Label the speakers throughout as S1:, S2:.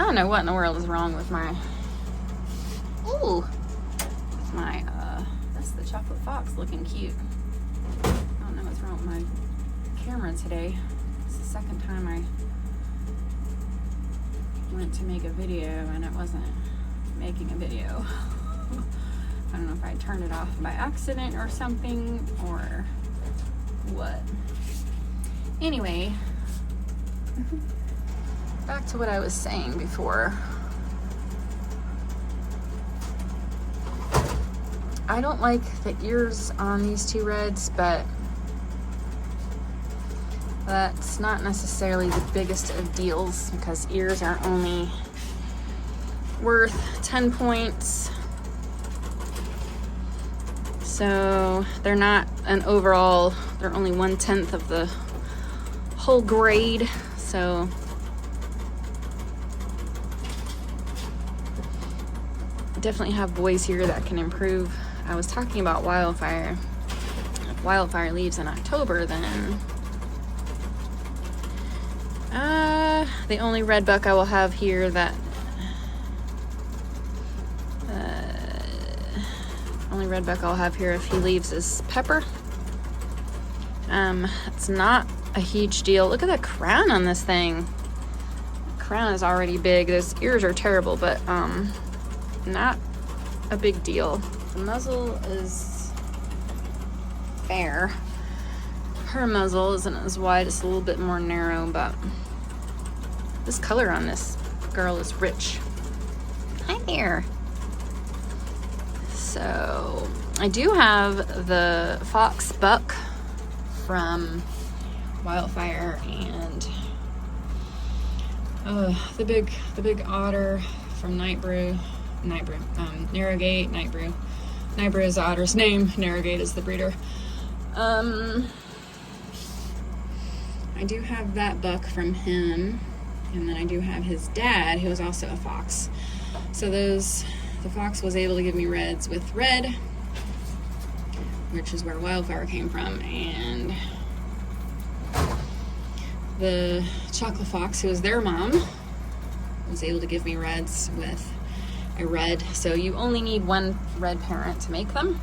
S1: don't know what in the world is wrong with my, ooh, with my, that's the chocolate fox looking cute. I don't know what's wrong with my camera today. It's the second time I went to make a video and it wasn't making a video. I don't know if I turned it off by accident or something or what. Anyway, back to what I was saying before. I don't like the ears on these two reds, but that's not necessarily the biggest of deals because ears are only worth 10 points. So they're not an overall, they're only 1/10 of the whole grade. So definitely have boys here that can improve. I was talking about Wildfire. If Wildfire leaves in October, then the only red buck I will have here that only red buck I'll have here if he leaves is Pepper. It's not a huge deal. Look at the crown on this thing. The crown is already big. Those ears are terrible, but not a big deal. The muzzle is fair. Her muzzle isn't as wide, it's a little bit more narrow, but this color on this girl is rich. Hi there. So I do have the fox buck from Wildfire and the big otter from Nightbrew, Narrowgate, Nightbrew. Nightbrew is the otter's name, Narrowgate is the breeder. I do have that buck from him, and then I do have his dad, who is also a fox. So the fox was able to give me reds with red, which is where Wildfire came from, and the chocolate fox, who is their mom, was able to give me reds with a red. So you only need one red parent to make them.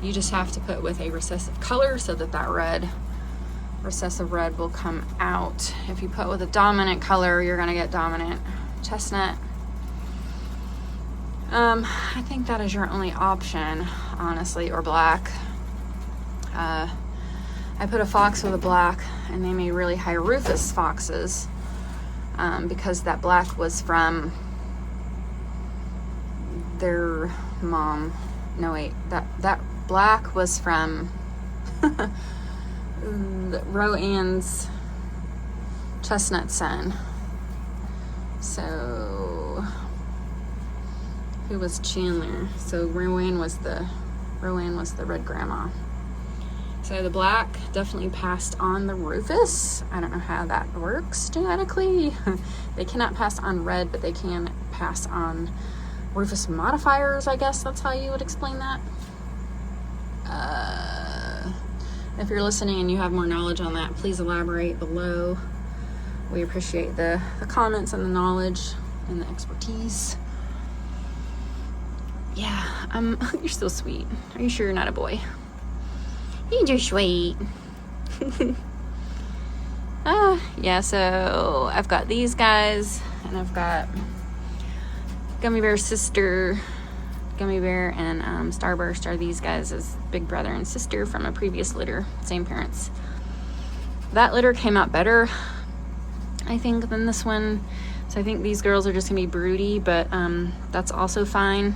S1: You just have to put with a recessive color so that red recessive red will come out. If you put with a dominant color, you're gonna get dominant chestnut. I think that is your only option, honestly, or black. I put a fox with a black, and they made really high Rufus foxes because that black was from their mom. No, wait, that black was from Rowan's chestnut son. So who was Chandler? So Rowan was the red grandma. So the black definitely passed on the Rufus. I don't know how that works genetically. They cannot pass on red, but they can pass on Rufus modifiers, I guess that's how you would explain that. If you're listening and you have more knowledge on that, please elaborate below. We appreciate the comments and the knowledge and the expertise. Yeah, you're so sweet. Are you sure you're not a boy? You're sweet. Yeah, so I've got these guys, and I've got Gummy Bear's sister. Gummy Bear and Starburst are these guys as big brother and sister from a previous litter, same parents. That litter came out better, I think, than this one. So I think these girls are just gonna be broody, but that's also fine.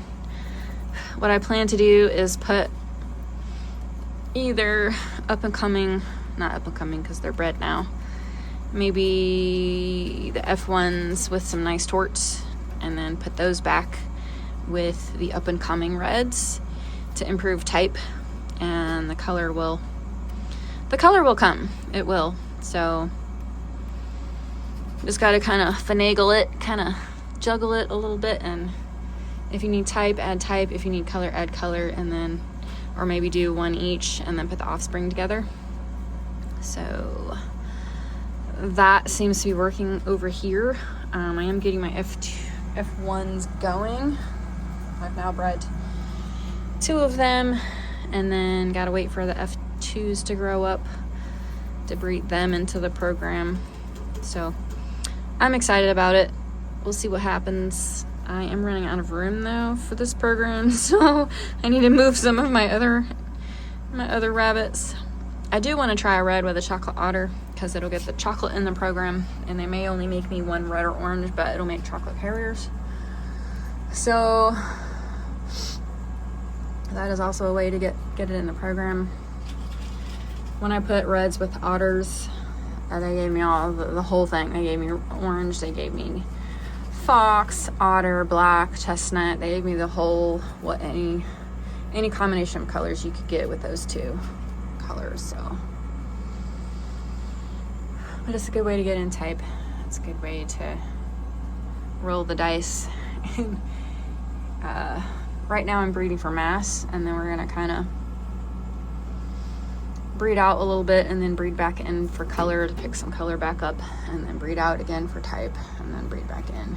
S1: What I plan to do is put either not up and coming because they're bred now, maybe the F1s with some nice torts, and then put those back with the up and coming reds to improve type, and the color will come. It will. So just got to kind of finagle it, kind of juggle it a little bit, and if you need type, add type. If you need color, add color, and then, or maybe do one each and then put the offspring together. So that seems to be working over here. I am getting my F1s going. I've now bred 2 of them, and then gotta wait for the F2s to grow up to breed them into the program. So I'm excited about it. We'll see what happens. I am running out of room though for this program, so I need to move some of my other rabbits. I do want to try a red with a chocolate otter because it'll get the chocolate in the program, and they may only make me 1 red or orange, but it'll make chocolate carriers. So that is also a way to get it in the program. When I put reds with otters, they gave me all the whole thing. They gave me orange, they gave me fox, otter, black, chestnut. They gave me the whole, any combination of colors you could get with those 2 colors. So, but it's a good way to get in type. It's a good way to roll the dice. Right now I'm breeding for mass, and then we're gonna kind of breed out a little bit and then breed back in for color to pick some color back up, and then breed out again for type, and then breed back in.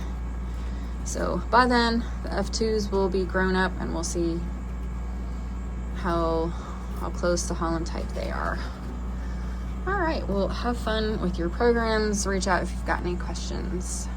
S1: So by then the F2s will be grown up, and we'll see how close to Holland type they are. All right, well, have fun with your programs. Reach out if you've got any questions.